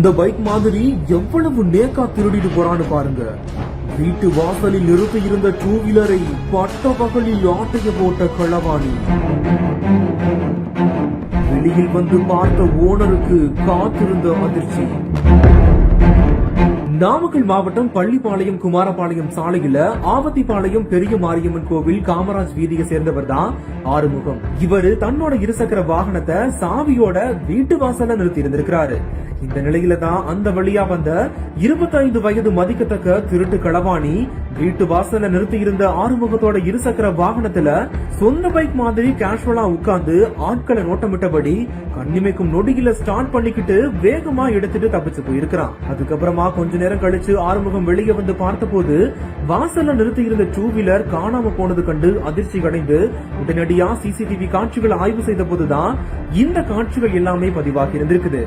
இந்த பைக் மாதிரி எவ்வளவு நேக்கா திருடிட்டு போறான்னு பாருங்க. வீட்டு வாசலில் நிறுத்தி இருந்த டூ வீலரை பட்ட பகலில் ஆட்டைய போட்ட களவாணி. வெளியில் வந்து பார்த்த ஓனருக்கு காத்திருந்த அதிர்ச்சி. நாமக்கல் மாவட்டம் பள்ளிப்பாளையம் குமாரபாளையம் சாலையில ஆவத்திபாளையம் பெரிய மாரியம்மன் கோவில் காமராஜ் வீதியை சேர்ந்தவர் தான் ஆறுமுகம். இவரு தன்னோட இருசக்கர வாகனத்தை சாவியோட வீட்டு வாசல்ல நிறுத்தி இருந்திருக்கிறாரு. இந்த நிலையில தான் அந்த வழியா வந்த 25 வயது மதிக்கத்தக்க திருட்டு களவாணி வீட்டு வாசல்ல நிறுத்தி இருந்த ஆறுமுகத்தோட இருசக்கர வாகனத்துல சொந்த பைக் மாதிரி கேஷுவலா உட்கார்ந்து ஆட்களை நோட்டமிட்டபடி கண்ணிமைக்கும் நொடியில ஸ்டார்ட் பண்ணிக்கிட்டு வேகமா எடுத்துட்டு தப்பிச்சு போயிருக்கிறான். அதுக்கப்புறமா கொஞ்ச நேரம் கழிச்சு ஆறுமுகம் வெளியே வந்து பார்த்தபோது வாசல்ல நிறுத்தி இருந்த டூ வீலர் காணாம போனது கண்டு அதிர்ச்சி அடைந்து உடனடியா சிசிடிவி காட்சிகளை ஆய்வு செய்த போதுதான் இந்த காட்சிகள் எல்லாமே பதிவாகி இருந்திருக்குது.